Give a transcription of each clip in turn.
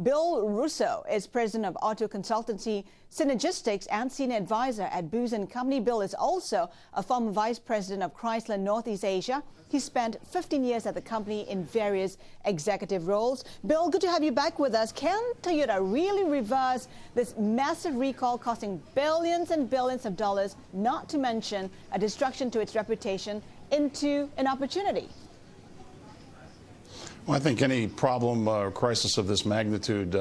Bill Russo is president of auto consultancy Synergistics and senior advisor at Booz Co. Bill is also a former vice president of Chrysler Northeast Asia. He spent 15 years at the company in various executive roles. Bill, good to have you back with us. Can Toyota really reverse this massive recall costing billions and billions of dollars, not to mention a destruction to its reputation, into an opportunity? Well, I think any problem or crisis of this magnitude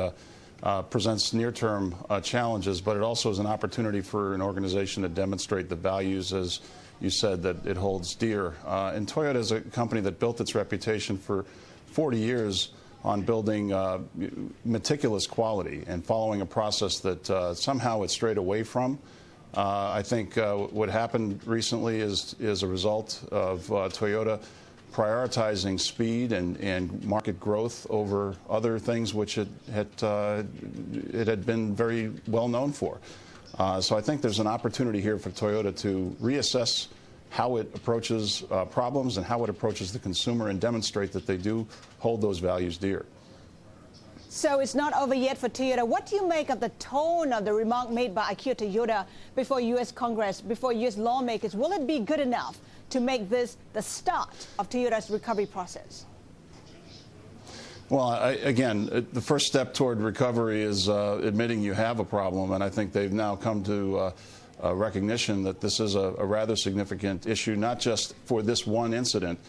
presents near-term challenges, but it also is an opportunity for an organization to demonstrate the values, as you said, that it holds dear. And Toyota is a company that built its reputation for 40 years on building meticulous quality and following a process that somehow it strayed away from. I think what happened recently is a result of Toyota prioritizing speed and market growth over other things which it had been very well known for. So I think there's an opportunity here for Toyota to reassess how it approaches problems and how it approaches the consumer and demonstrate that they do hold those values dear. So it's not over yet for Toyota. What do you make of the tone of the remark made by Akio Toyoda before U.S. Congress, before U.S. lawmakers? Will it be good enough to make this the start of Toyota's recovery process? Well, again, the first step toward recovery is admitting you have a problem, and I think they've now come to recognition that this is a rather significant issue, not just for this one incident,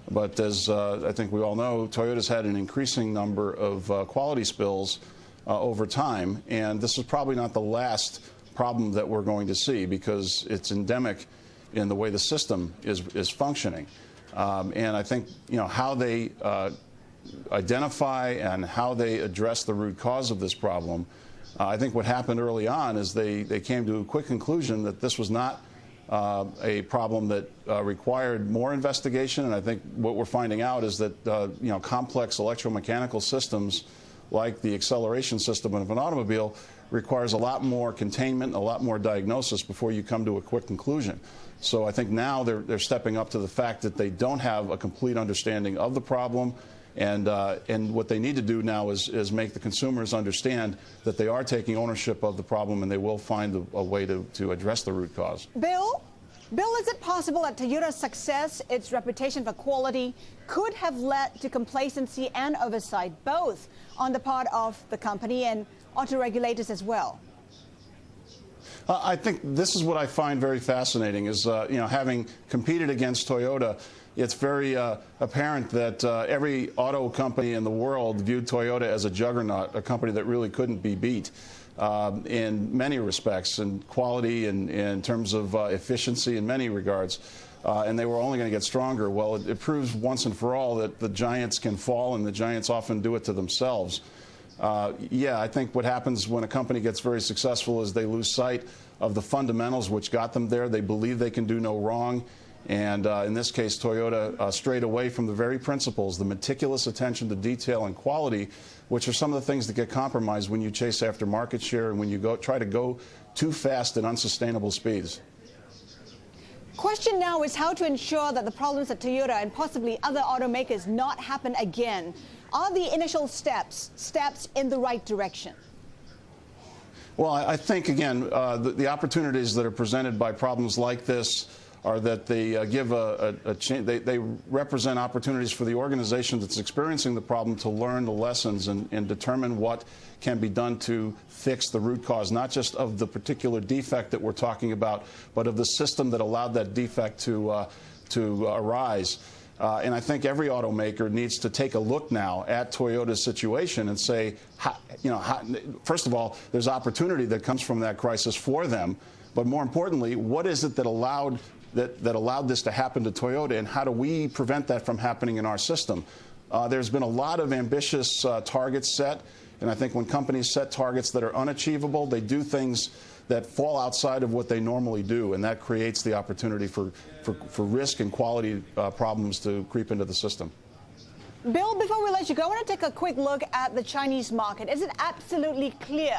but as I think we all know, Toyota's had an increasing number of quality spills over time, and this is probably not the last problem that we're going to see because it's endemic in the way the system is functioning. And I think, how they identify and how they address the root cause of this problem, I think what happened early on is they came to a quick conclusion that this was not a problem that required more investigation. And I think what we're finding out is that complex electromechanical systems like the acceleration system of an automobile requires a lot more containment, a lot more diagnosis before you come to a quick conclusion. So I think now they're stepping up to the fact that they don't have a complete understanding of the problem, and what they need to do now is make the consumers understand that they are taking ownership of the problem and they will find a way to address the root cause. Bill, is it possible that Toyota's success, its reputation for quality, could have led to complacency and oversight, both on the part of the company and auto regulators as well? I think this is what I find very fascinating is, having competed against Toyota, it's very apparent that every auto company in the world viewed Toyota as a juggernaut, a company that really couldn't be beat in many respects, in quality and in terms of efficiency in many regards. And they were only going to get stronger. Well, it proves once and for all that the giants can fall, and the giants often do it to themselves. Yeah, I think what happens when a company gets very successful is they lose sight of the fundamentals which got them there. They believe they can do no wrong. And in this case, Toyota strayed away from the very principles, the meticulous attention to detail and quality, which are some of the things that get compromised when you chase after market share and when you try to go too fast at unsustainable speeds. Question now is how to ensure that the problems at Toyota and possibly other automakers not happen again. Are the initial steps in the right direction? Well, I think, again, the opportunities that are presented by problems like this are that they give they represent opportunities for the organization that's experiencing the problem to learn the lessons and determine what can be done to fix the root cause, not just of the particular defect that we're talking about, but of the system that allowed that defect to arise. And I think every automaker needs to take a look now at Toyota's situation and say, first of all, there's opportunity that comes from that crisis for them, but more importantly, what is it that allowed this to happen to Toyota, and how do we prevent that from happening in our system? There's been a lot of ambitious targets set, and I think when companies set targets that are unachievable, they do things that fall outside of what they normally do, and that creates the opportunity for risk and quality problems to creep into the system. Bill, before we let you go, I want to take a quick look at the Chinese market. Is it absolutely clear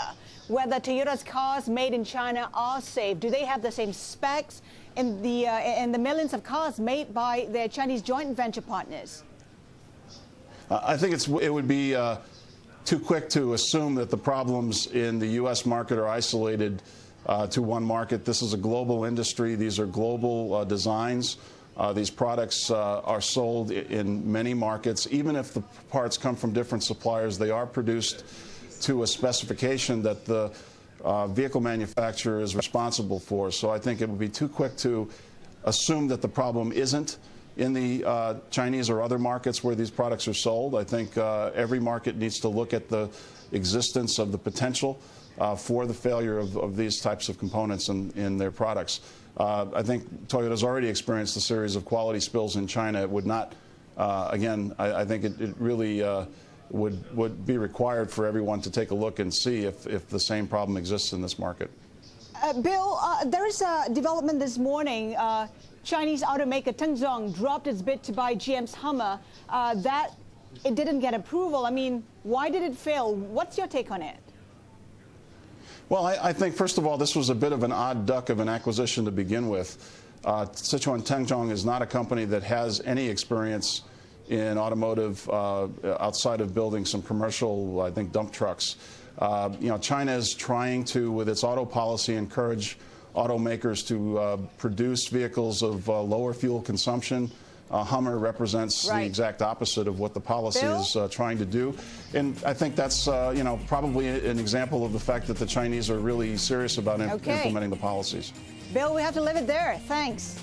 whether Toyota's cars made in China are safe? Do they have the same specs in the millions of cars made by their Chinese joint venture partners? I think it would be too quick to assume that the problems in the U.S. market are isolated to one market. This is a global industry. These are global designs. These products are sold in many markets. Even if the parts come from different suppliers, they are produced to a specification that the vehicle manufacturer is responsible for. So I think it would be too quick to assume that the problem isn't in the Chinese or other markets where these products are sold. I think every market needs to look at the existence of the potential for the failure of these types of components in their products. I think Toyota's already experienced a series of quality spills in China. It would not, again, I think it really would be required for everyone to take a look and see if the same problem exists in this market. Bill, there is a development this morning. Chinese automaker Tengzong dropped its bid to buy GM's Hummer. That it didn't get approval. I mean, why did it fail? What's your take on it? Well, I think, first of all, this was a bit of an odd duck of an acquisition to begin with. Sichuan Tengzong is not a company that has any experience in automotive outside of building some commercial, I think, dump trucks. You know, China is trying to, with its auto policy, encourage automakers to produce vehicles of lower fuel consumption. Hummer represents the exact opposite of what the policy is trying to do. And I think that's, you know, probably an example of the fact that the Chinese are really serious about implementing the policies. Bill, we have to leave it there. Thanks.